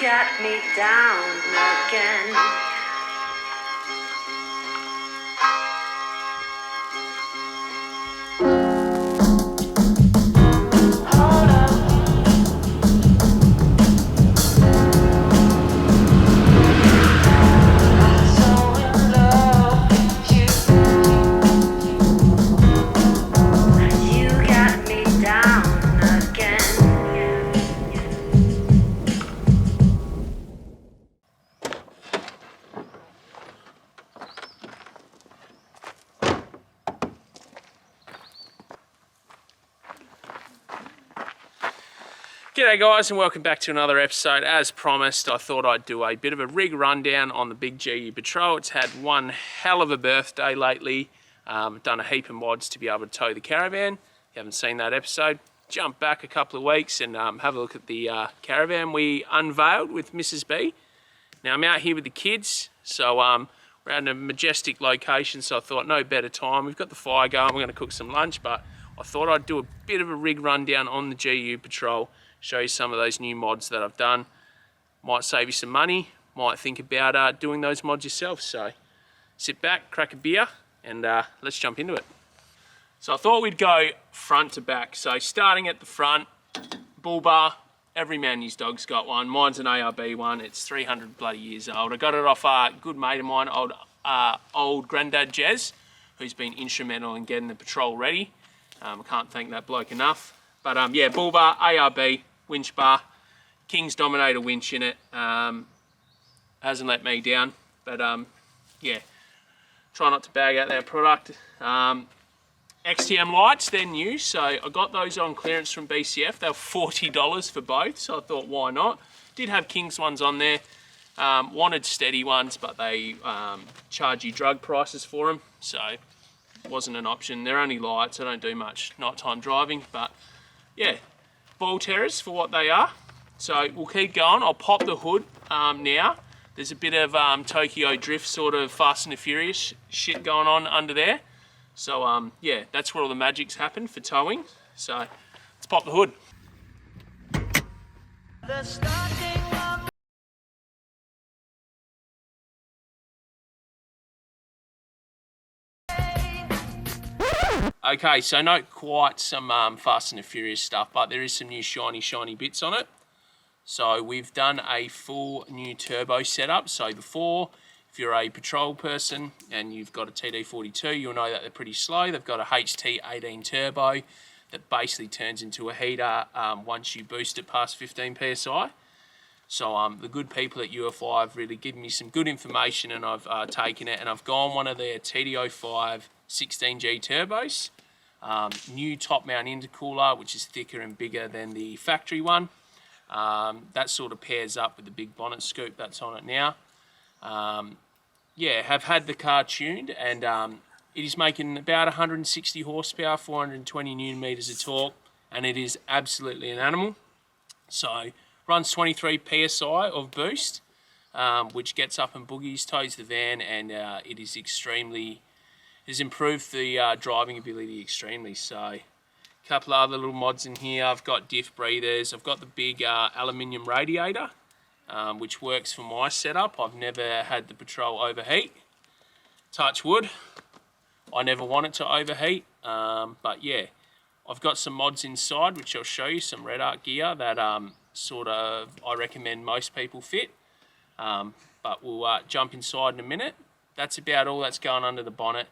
got me down again. G'day guys and welcome back to another episode. As promised, I thought I'd do a bit of a rig rundown on the big Gu Patrol. It's had one hell of a birthday lately. Done a heap of mods to be able to tow the caravan. If you haven't seen that episode, jump back a couple of weeks and have a look at the caravan we unveiled with Mrs. B. Now I'm out here with the kids, so we're at a majestic location, so I thought no better time. We've got the fire going, we're going to cook some lunch, but I thought I'd do a bit of a rig rundown on the Gu Patrol. Show you some of those new mods that I've done. Might save you some money, might think about doing those mods yourself. So sit back, crack a beer, and let's jump into it. So I thought we'd go front to back. So starting at the front, bull bar. Every man and his dog's got one. Mine's an ARB one. It's 300 bloody years old. I got it off a good mate of mine, old granddad Jez, who's been instrumental in getting the Patrol ready. I can't thank that bloke enough. But yeah, bull bar, ARB, winch bar, King's Dominator winch in it. Hasn't let me down, but yeah, try not to bag out their product. XTM lights, they're new, so I got those on clearance from BCF. They were $40 for both, so I thought why not. Did have King's ones on there. Wanted steady ones, but they charge you drug prices for them, so wasn't an option. They're only lights, I don't do much nighttime driving, but yeah, ball terrors for what they are. So we'll keep going. I'll pop the hood now. There's a bit of Tokyo Drift sort of Fast and the Furious shit going on under there. So yeah, that's where all the magics happen for towing. So let's pop the hood. Okay, so not quite some Fast and the Furious stuff, but there is some new shiny bits on it. So we've done a full new turbo setup. So before, if you're a Patrol person and you've got a TD42, you'll know that they're pretty slow. They've got a HT18 turbo that basically turns into a heater once you boost it past 15 PSI. So the good people at UFI have really given me some good information, and I've taken it and I've gone one of their TD05 16G turbos. New top mount intercooler, which is thicker and bigger than the factory one. That sort of pairs up with the big bonnet scoop that's on it now. Yeah, have had the car tuned, and it is making about 160 horsepower, 420 newton meters of torque, and it is absolutely an animal. So runs 23 PSI of boost, which gets up and boogies, tows the van, and it is extremely, has improved the driving ability extremely. So a couple of other little mods in here. I've got diff breathers. I've got the big aluminium radiator, which works for my setup. I've never had the Patrol overheat. Touch wood. I never want it to overheat, but yeah, I've got some mods inside, which I'll show you, some Red Arc gear that sort of I recommend most people fit, but we'll jump inside in a minute. That's about all that's going under the bonnet.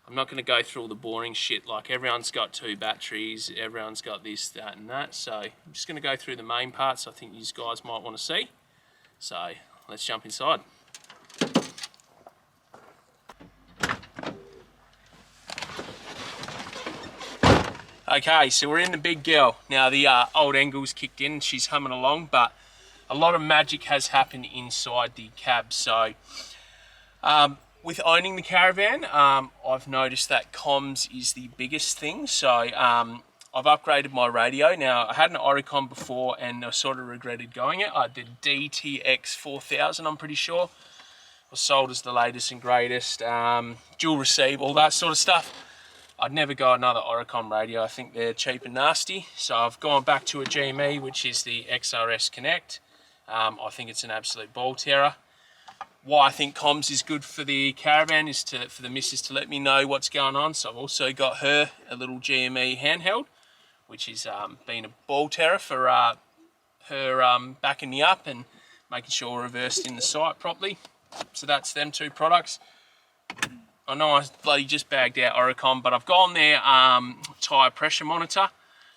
I'm not going to go through all the boring shit, like everyone's got 2 batteries, everyone's got this, that and that, so I'm just going to go through the main parts I think you guys might want to see. So let's jump inside. Okay, so we're in the big girl. Now the old angle's kicked in, she's humming along, but a lot of magic has happened inside the cab. So with owning the caravan, I've noticed that comms is the biggest thing. So I've upgraded my radio. Now I had an Oricon before and I sort of regretted going it. I did DTX 4000, I'm pretty sure. Was sold as the latest and greatest, dual receive, all that sort of stuff. I'd never go another Oricon radio. I think they're cheap and nasty. So I've gone back to a GME, which is the XRS Connect. I think it's an absolute ball terror. Why I think comms is good for the caravan is for the missus to let me know what's going on. So I've also got her a little GME handheld, which has been a ball terror for her backing me up and making sure we're reversed in the sight properly. So that's them two products. I know I bloody just bagged out Oricon, but I've gone there tyre pressure monitor.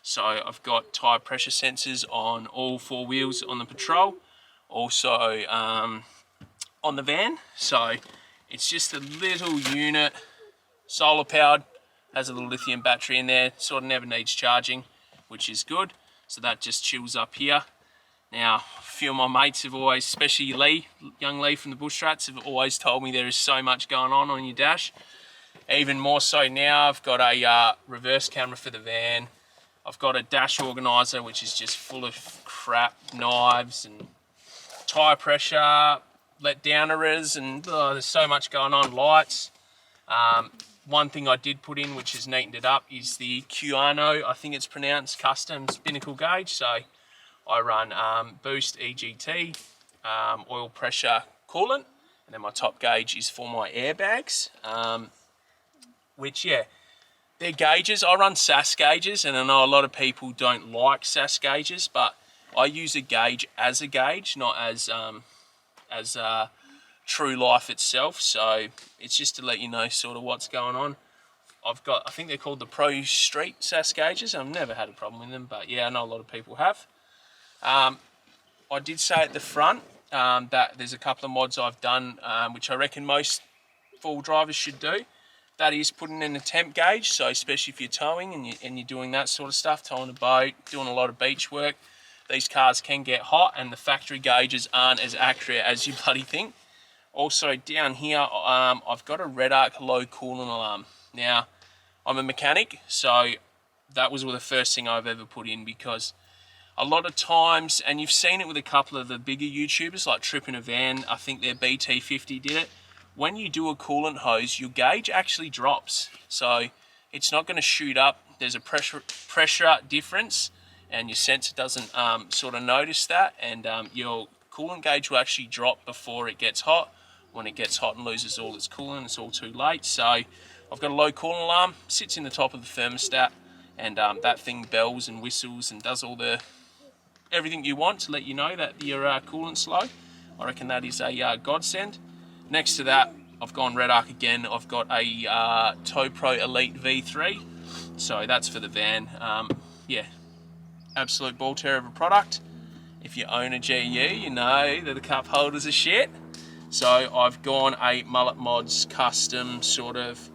So I've got tyre pressure sensors on all four wheels on the Patrol, also on the van. So it's just a little unit, solar powered, has a little lithium battery in there, sort of never needs charging, which is good. So that just chills up here. Now, a few of my mates have always, especially Lee, young Lee from the Bush Rats, have always told me there is so much going on your dash. Even more so now, I've got a reverse camera for the van. I've got a dash organiser, which is just full of crap, knives and tyre pressure, let downers, and there's so much going on, lights. One thing I did put in, which has neatened it up, is the Cuano, I think it's pronounced, Customs binnacle gauge. So I run boost EGT, oil pressure coolant, and then my top gauge is for my airbags, which, yeah, they're gauges. I run SAS gauges, and I know a lot of people don't like SAS gauges, but I use a gauge as a gauge, not as true life itself. So it's just to let you know sort of what's going on. I've got, I think they're called the Pro Street SAS gauges. I've never had a problem with them, but yeah, I know a lot of people have. I did say at the front that there's a couple of mods I've done, which I reckon most full drivers should do. That is putting in a temp gauge, so especially if you're towing and you're doing that sort of stuff, towing a boat, doing a lot of beach work, these cars can get hot, and the factory gauges aren't as accurate as you bloody think. Also down here, I've got a red arc low coolant alarm. Now, I'm a mechanic, so that was the first thing I've ever put in, because a lot of times, and you've seen it with a couple of the bigger YouTubers like Trip in a Van, I think their BT50 did it. When you do a coolant hose, your gauge actually drops. So it's not going to shoot up. There's a pressure difference, and your sensor doesn't sort of notice that, and your coolant gauge will actually drop before it gets hot. When it gets hot and loses all its coolant, it's all too late. So I've got a low coolant alarm, sits in the top of the thermostat, and that thing bells and whistles and does all the everything you want to let you know that your coolant's low. I reckon that is a godsend. Next to that, I've gone red arc again. I've got a Tow Pro Elite V3, so that's for the van. Yeah, absolute ball terror of a product. If you own a GU, you know that the cup holders are shit. So I've gone a Mullet Mods custom sort of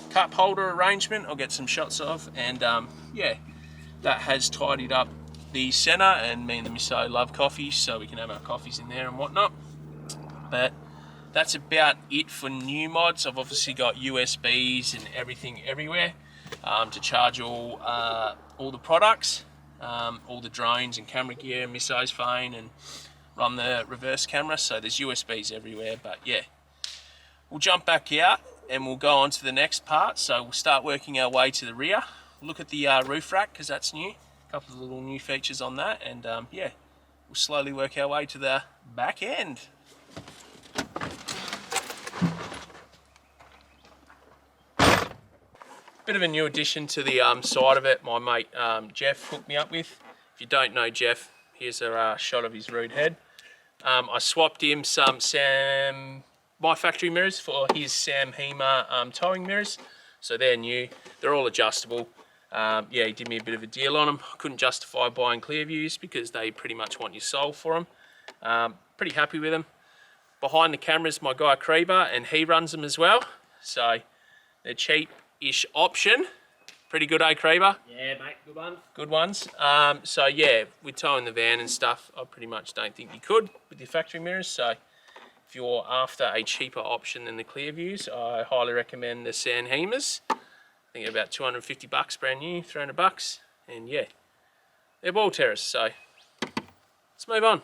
cup holder arrangement. I'll get some shots of, and yeah, that has tidied up the centre, and me and the misso love coffee, so we can have our coffees in there and whatnot. But that's about it for new mods. I've obviously got USBs and everything everywhere to charge all the products, all the drones and camera gear, misso's phone, and run the reverse camera. So there's USBs everywhere. But yeah, we'll jump back out and we'll go on to the next part. So we'll start working our way to the rear. Look at the roof rack, because that's new. A couple of little new features on that, and yeah, we'll slowly work our way to the back end. Bit of a new addition to the side of it, my mate Jeff hooked me up with. If you don't know Jeff, here's a shot of his rude head. I swapped him some my factory mirrors for his Sam Hema towing mirrors. So they're new, they're all adjustable. Yeah, he did me a bit of a deal on them. I couldn't justify buying clear views because they pretty much want your soul for them. Pretty happy with them. Behind the camera's my guy Creeber, and he runs them as well. So they're cheap-ish option. Pretty good, eh, Creeber? Yeah, mate, good one. Good ones. So yeah, with towing the van and stuff, I pretty much don't think you could with your factory mirrors. So if you're after a cheaper option than the clear views, I highly recommend the San Hemas. I think about 250 bucks brand new, 300 bucks, and yeah, they're ball terrors. So let's move on.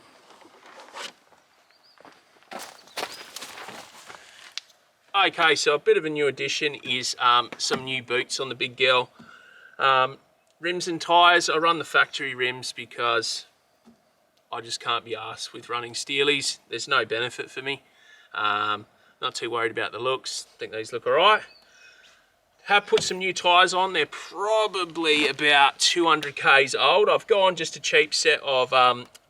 Okay, so a bit of a new addition is some new boots on the big girl. Rims and tyres, I run the factory rims because I just can't be arsed with running steelies. There's no benefit for me. Not too worried about the looks. I think these look all right. Have put some new tyres on. They're probably about 200 Ks old. I've gone just a cheap set of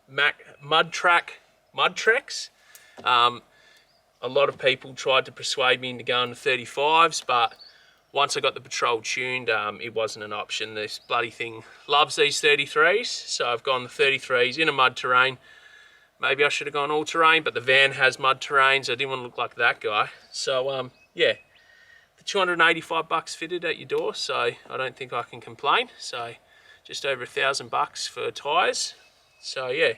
Mud Treks. A lot of people tried to persuade me into going to 35s, but once I got the Patrol tuned, it wasn't an option. This bloody thing loves these 33s, so I've gone the 33s in a mud terrain. Maybe I should have gone all terrain, but the van has mud terrain, so I didn't want to look like that guy. So yeah, the 285 bucks fitted at your door, so I don't think I can complain. So just over $1,000 for tyres. So yeah,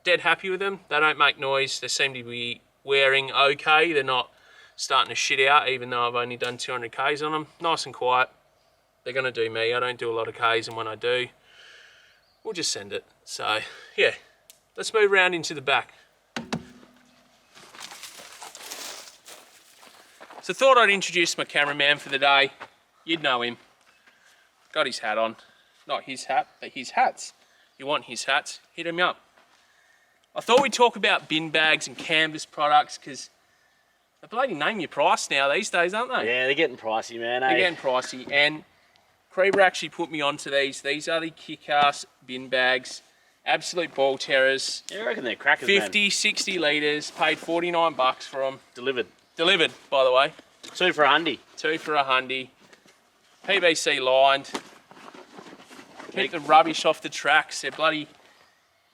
dead happy with them. They don't make noise. They seem to be wearing okay. They're not starting to shit out, even though I've only done 200 Ks on them. Nice and quiet. They're going to do me. I don't do a lot of Ks, and when I do, we'll just send it. So yeah, let's move around into the back. So thought I'd introduce my cameraman for the day. You'd know him. Got his hat on. Not his hat, but his hats. You want his hats, hit him up. I thought we'd talk about bin bags and canvas products, because they bloody name your price now these days, aren't they? Yeah, they're getting pricey, man. They're getting pricey, and Creeper actually put me onto these. These are the kick-ass bin bags. Absolute ball terrors. Yeah, I reckon they're crackers, 50, 60 litres. Paid 49 bucks for them. Delivered. Delivered, by the way. 2 for $100. 2 for $100. PVC lined. Keep the rubbish off the tracks. They're bloody,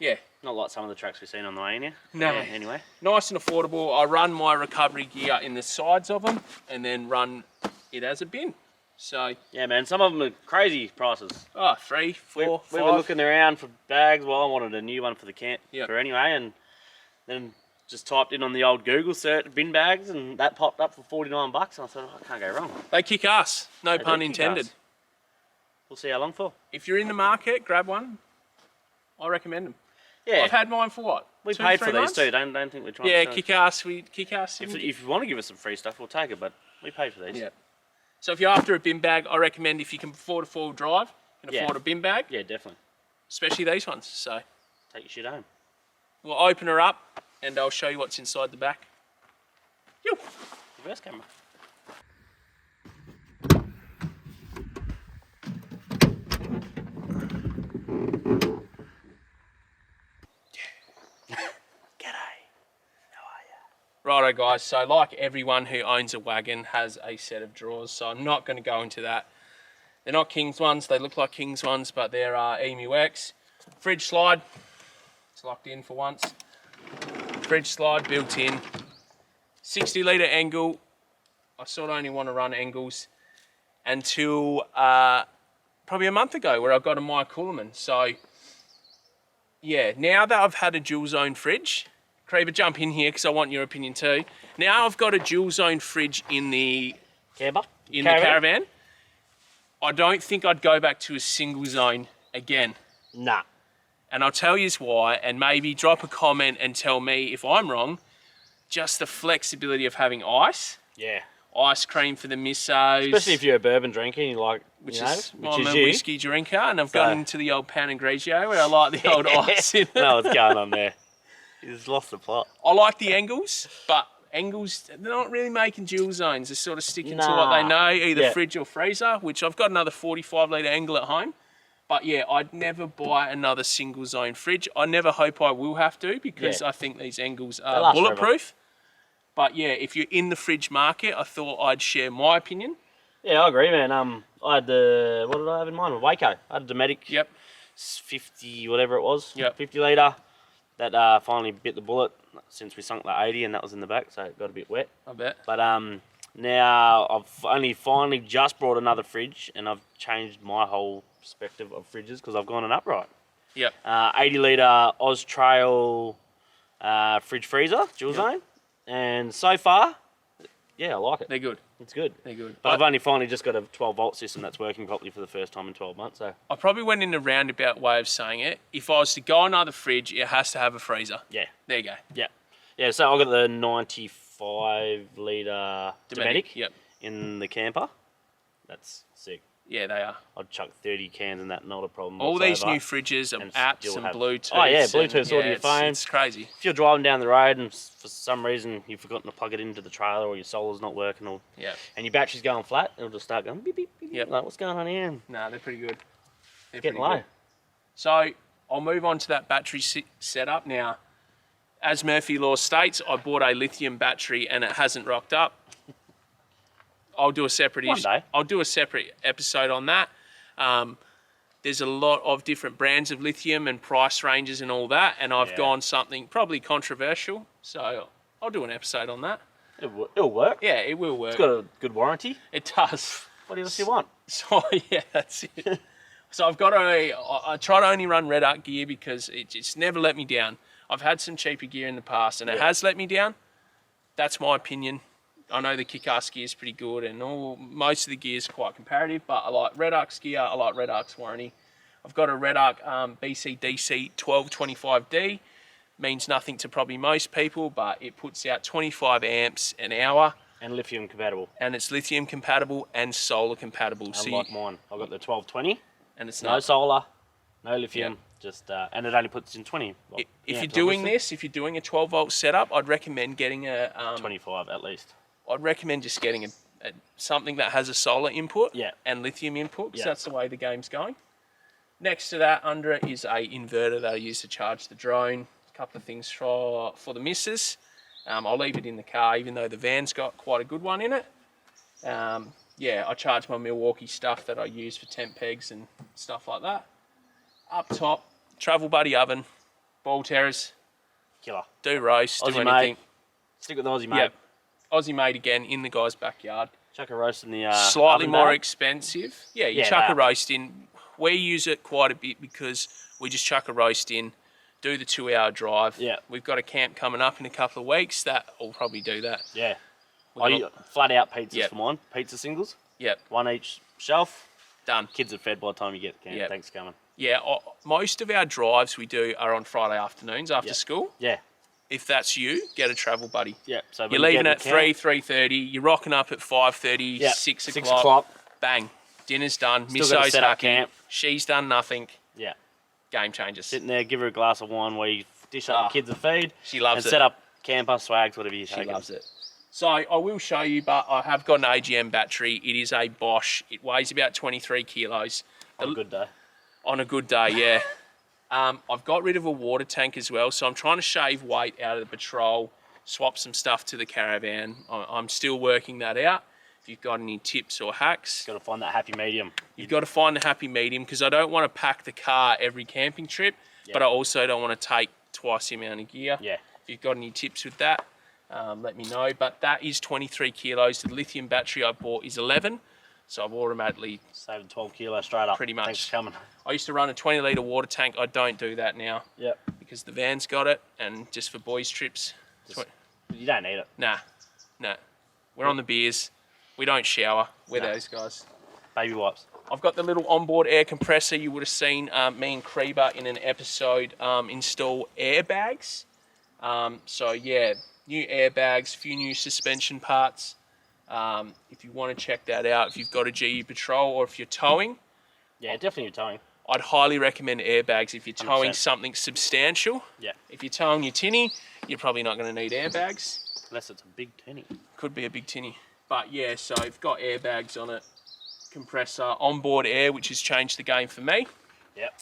yeah. Not like some of the tracks we've seen on the way in here. No. Yeah, anyway. Nice and affordable. I run my recovery gear in the sides of them and then run it as a bin. So yeah, man, some of them are crazy prices. oh, 3, 4, 5. We were looking around for bags. Well, I wanted a new one for the camp Yep. for anyway, and then just typed in on the old Google search bin bags, and that popped up for 49 bucks. And I thought, oh, I can't go wrong. They kick ass. No They pun do kick intended. ass. We'll see how long for. If you're in the market, grab one. I recommend them. Yeah, I've had mine for what? we 2, paid 3 for these months? too. Don't think we're trying Yeah, to. kick ass. We kick ass. If you want to give us some free stuff, we'll take it. But we paid for these. Yeah. So if you're after a bin bag, I recommend if you can afford a 4-wheel drive, and Yeah. afford a bin bag, Yeah, definitely. especially these ones. So Take your shit home. we'll open her up and I'll show you what's inside the back. Yo. Reverse camera. Righto guys, so like everyone who owns a wagon has a set of drawers, so I'm not going to go into that. They're not King's ones, they look like King's ones, but they're Emu X. Fridge slide, it's locked in for once. Fridge slide built in. 60 litre angle. I sort of only want to run angles until probably a month ago where I got a Mike Coolman. So yeah, now that I've had a dual zone fridge, Creeper, jump in here because I want your opinion too. Now I've got a dual zone fridge in the caravan. I don't think I'd go back to a single zone again. Nah. And I'll tell you why, and maybe drop a comment and tell me if I'm wrong. Just the flexibility of having ice. Yeah. Ice cream for the missos. Especially if you're a bourbon drinker and you like, I'm a whiskey drinker, and I've gone into the old Pan and Grigio where I like the old ice in it. No, what's going on there? You just lost the plot. I like the angles, but angles, they're not really making dual zones. They're sort of sticking to what they know, either fridge or freezer, which I've got another 45 litre angle at home. But yeah, I'd never buy another single zone fridge. I never hope I will have to, because I think these angles are bulletproof. But yeah, if you're in the fridge market, I thought I'd share my opinion. Yeah, I agree, man. I had the, what did I have in mind? A Waco. I had a Dometic. Yep. 50, whatever it was. Yep. 50 litre. That finally bit the bullet since we sunk the 80, and that was in the back, so it got a bit wet. I bet. But now I've only finally just brought another fridge, and I've changed my whole perspective of fridges because I've gone an upright. Yep. 80 litre Oz Trail fridge freezer, dual zone. And so far, yeah, I like it. They're good. It's good. They're good. But I've only finally just got a 12-volt system that's working properly for the first time in 12 months. So I probably went in a roundabout way of saying it. If I was to go another fridge, it has to have a freezer. yeah, There you go. yeah, yeah. So I got the 95 litre Dometic Yep. in the camper. That's sick. Yeah, they are. I'd chuck 30 cans in that, not a problem. All these whatsoever. new fridges and And apps still and have- Bluetooth. Oh yeah, Bluetooth audio phone. It's crazy. If you're driving down the road and for some reason you've forgotten to plug it into the trailer or your solar's not working or and your battery's going flat, it'll just start going beep beep beep. Yep. Like, what's going on here? No, they're pretty good. They're Getting pretty low. good. So I'll move on to that battery setup now. As Murphy Law states, I bought a lithium battery and it hasn't rocked up. I'll do a separate I'll do a separate episode on that. There's a lot of different brands of lithium and price ranges and all that, and I've gone something probably controversial, so I'll do an episode on that. It'll work. Yeah, it will work. It's got a good warranty. It does. What else do you want? So yeah, that's it. So I've got I try to only run Red Arc gear because it's never let me down. I've had some cheaper gear in the past and it has let me down. That's my opinion. I know the kick-ass gear is pretty good and most of the gear is quite comparative, but I like Red Arc's gear, I like Red Arc's warranty. I've got a Red Arc BC-DC 1225D. Means nothing to probably most people, but it puts out 25 amps an hour. And lithium compatible. And it's lithium compatible and solar compatible. Unlike mine. I've got the 1220. And it's no solar, no lithium, just and it only puts in 20. Well, if you're doing this, if you're doing a 12 volt setup, I'd recommend getting a 25 at least. I'd recommend just getting something that has a solar input and lithium input, because that's the way the game's going. Next to that, under it is a inverter that I use to charge the drone. A couple of things for the missus. I'll leave it in the car, even though the van's got quite a good one in it. Yeah, I charge my Milwaukee stuff that I use for tent pegs and stuff like that. Up top, Travel Buddy oven, ball terrors, killer. Do roast, Aussie do anything. Made. Stick with the Aussie made. Yep. Aussie made again in the guy's backyard. Chuck a roast in the slightly oven more bag. expensive. Yeah, you chuck a roast in. We use it quite a bit because we just chuck a roast in, do the 2-hour drive. Yeah. We've got a camp coming up in a couple of weeks that will probably do that. Yeah. I eat flat out pizzas for mine. Pizza singles. Yep. One each shelf. Done. Kids are fed by the time you get to camp. Thanks for coming. Yeah, most of our drives we do are on Friday afternoons after school. Yeah. If that's you, get a Travel Buddy. Yeah. So you're leaving at 3:30. You're rocking up at 5:30, 6 o'clock. Bang. Dinner's done. Misso's happy. Camp. She's done nothing. Yeah. Game changers. Sitting there, give her a glass of wine where you dish up the kids a feed. She loves it. And set up camper, swags, whatever you She loves it. So I will show you, but I have got an AGM battery. It is a Bosch. It weighs about 23 kilos. On a good day. On a good day, yeah. I've got rid of a water tank as well, so I'm trying to shave weight out of the Patrol, swap some stuff to the caravan. I'm still working that out. If you've got any tips or hacks. Got to find that happy medium. You've got to find the happy medium because I don't want to pack the car every camping trip, but I also don't want to take twice the amount of gear. Yeah. If you've got any tips with that, let me know. But that is 23 kilos. The lithium battery I bought is 11. So I've automatically saved 12 kilos straight up. Pretty much. Thanks for coming. I used to run a 20-litre water tank. I don't do that now. Yep. Because the van's got it, and just for boys' trips. You don't need it. Nah. We're on the beers. We don't shower. We're those guys. Baby wipes. I've got the little onboard air compressor. You would have seen me and Krieber in an episode install airbags. So yeah, new airbags, few new suspension parts. If you want to check that out, if you've got a GU Patrol or if you're towing. Yeah, definitely you're towing. I'd highly recommend airbags if you're towing 100%. something substantial. Yeah. If you're towing your tinny, you're probably not going to need airbags. Unless it's a big tinny. Could be a big tinny. But yeah, so I've got airbags on it. Compressor, onboard air, which has changed the game for me. Yep.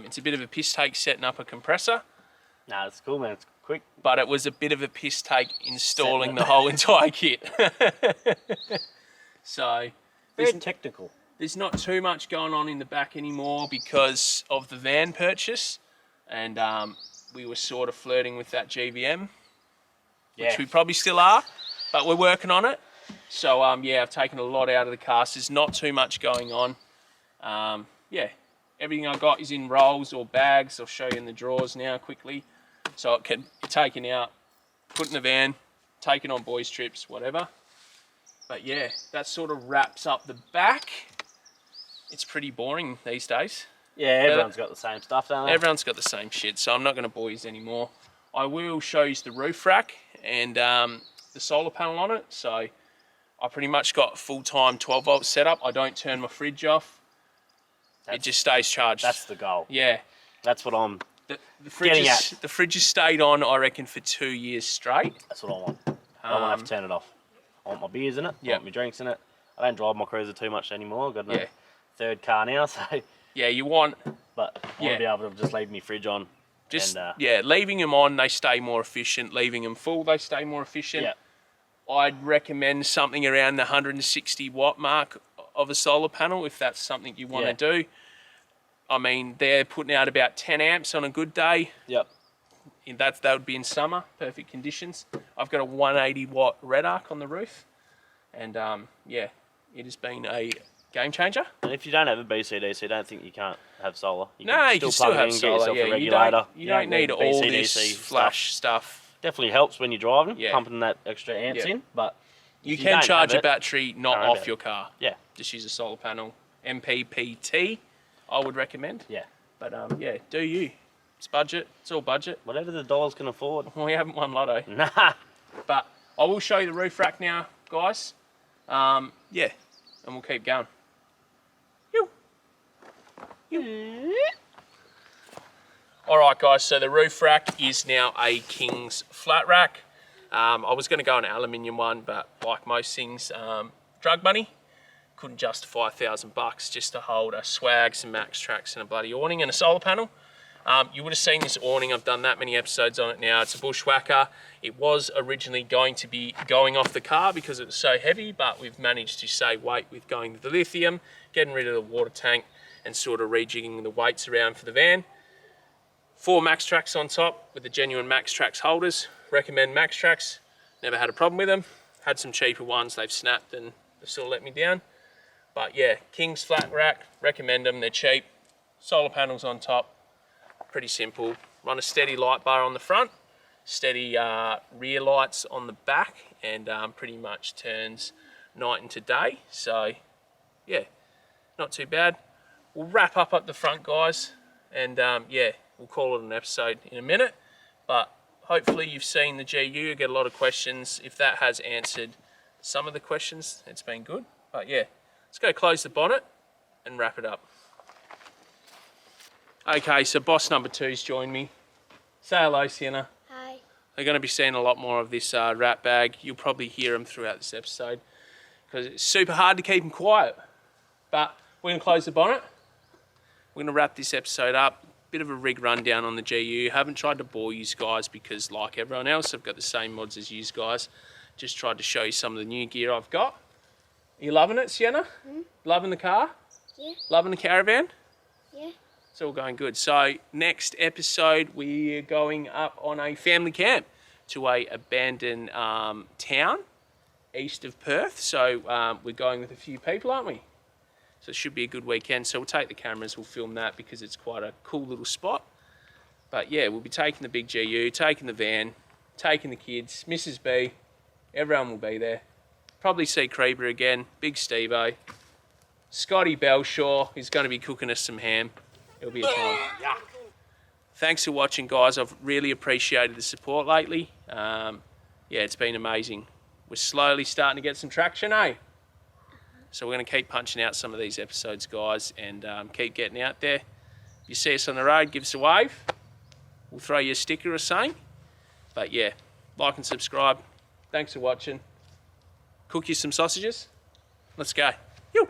It's a bit of a piss take setting up a compressor. Nah, it's cool, man. It's quick. But it was a bit of a piss take installing the whole entire kit. So very technical. There's not too much going on in the back anymore because of the van purchase, and we were sort of flirting with that GVM, which we probably still are, but we're working on it. So yeah, I've taken a lot out of the cars. There's not too much going on. Yeah, everything I got is in rolls or bags. I'll show you in the drawers now quickly. So it can be taken out, put in the van, taken on boys' trips, whatever. But yeah, that sort of wraps up the back. It's pretty boring these days. Yeah, everyone's got the same stuff, don't they? Everyone's got the same shit, so I'm not going to bore you anymore. I will show you the roof rack and the solar panel on it. So I pretty much got full-time 12-volt setup. I don't turn my fridge off. It just stays charged. That's the goal. Yeah. That's what I'm The fridge getting at. The fridge has stayed on, I reckon, for 2 years straight. That's what I want. I don't want to have to turn it off. I want my beers in it. I want my drinks in it. I don't drive my cruiser too much anymore. I've got a third car now, so... Yeah, you want... But I want to be able to just leave my fridge on. Just, and, leaving them on, they stay more efficient. Leaving them full, they stay more efficient. Yeah. I'd recommend something around the 160 watt mark of a solar panel if that's something you want to do. I mean, they're putting out about 10 amps on a good day. Yep. That would be in summer, perfect conditions. I've got a 180 watt red arc on the roof. And it has been a game changer. And if you don't have a BCDC, I don't think you can't have solar. You can still have solar. Get yourself a regulator. You don't need all this flash stuff. Definitely helps when you're driving, pumping that extra amps in. But you can charge a battery not off your car. Yeah. Just use a solar panel. MPPT, I would recommend. Yeah. But do you? It's budget. It's all budget. Whatever the dollars can afford. We haven't won lotto. Nah. But I will show you the roof rack now, guys. And we'll keep going. Alright guys, so the roof rack is now a King's flat rack. I was going to go an aluminium one, but like most things, drug money. Couldn't justify $1,000 just to hold a swag, some max tracks and a bloody awning and a solar panel. You would have seen this awning, I've done that many episodes on it now. It's a bushwhacker. It was originally going to be going off the car because it was so heavy, but we've managed to save weight with going to the lithium, getting rid of the water tank and sort of rejigging the weights around for the van. 4 max tracks on top with the genuine max tracks holders. Recommend max tracks. Never had a problem with them. Had some cheaper ones, they've snapped and they've still let me down. But yeah, King's flat rack, recommend them, they're cheap. Solar panels on top, pretty simple. Run a steady light bar on the front, steady rear lights on the back, and pretty much turns night into day. So yeah, not too bad. We'll wrap up the front, guys, and we'll call it an episode in a minute. But hopefully you've seen the GU, you get a lot of questions. If that has answered some of the questions, it's been good. But yeah, let's go close the bonnet and wrap it up. Okay, so boss number 2's joined me. Say hello, Sienna. Hi. They're going to be seeing a lot more of this rat bag. You'll probably hear them throughout this episode because it's super hard to keep them quiet. But we're going to close the bonnet. We're going to wrap this episode up. Bit of a rig rundown on the GU. Haven't tried to bore you guys because, like everyone else, I've got the same mods as you guys. Just tried to show you some of the new gear I've got. Are you loving it, Sienna? Loving the car? Yeah. Loving the caravan? Yeah. It's all going good. So next episode, we're going up on a family camp to a abandoned town east of Perth. So we're going with a few people, aren't we? So it should be a good weekend. So we'll take the cameras, we'll film that because it's quite a cool little spot. But yeah, we'll be taking the big GU, taking the van, taking the kids, Mrs. B, everyone will be there. Probably see Creeper again, Big Steve-O. Scotty Belshaw is going to be cooking us some ham. It'll be a time. Thanks for watching, guys. I've really appreciated the support lately. Yeah, it's been amazing. We're slowly starting to get some traction, eh? So we're going to keep punching out some of these episodes, guys, and keep getting out there. If you see us on the road, give us a wave. We'll throw you a sticker or something. But yeah, like and subscribe. Thanks for watching. Cook you some sausages. Let's go. Yo.